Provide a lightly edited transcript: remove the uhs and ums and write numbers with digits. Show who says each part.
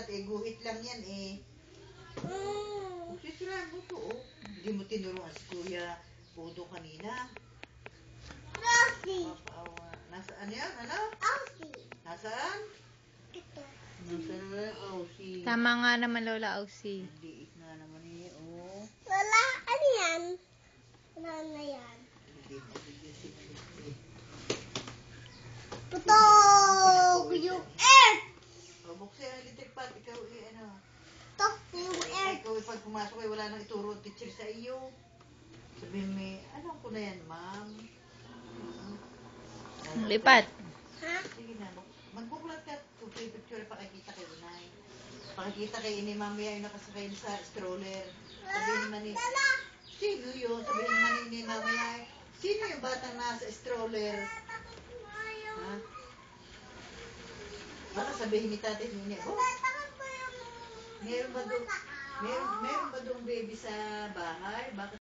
Speaker 1: eh, guhit lang yan eh. Sisirahan mo to, oh. Hindi mo tinuruan si Kuya Pudo kanina. Papaawa. Nasaan yan? Ano? Nasaan? Nasaan? Aussie.
Speaker 2: Tama nga naman, Lola Aussie.
Speaker 1: Liit nga naman eh, oh.
Speaker 3: Wala, ano yan? Wala na yan. Putog yung earth!
Speaker 1: O, buksin ang electric pot. Ikaw eh, ano?
Speaker 3: Tok yung earth.
Speaker 1: Ikaw eh, pag pumasok eh, wala nang ituro ang teacher sa iyo. Sabihin mo, alam ko na yan, ma'am.
Speaker 2: Lipat.
Speaker 3: Ha?
Speaker 1: Sige na, magbukulat ka. Kung picture, pakikita kayo, Nay. Pakikita kayo ni mamaya yung nakasakay sa stroller. Sabihin naman ni, sino yun? Sabihin naman ni mamaya, sino yung batang nasa stroller? Ha? Baka sabihin ni tatay niya, oh, meron ba doon baby sa bahay? Bakit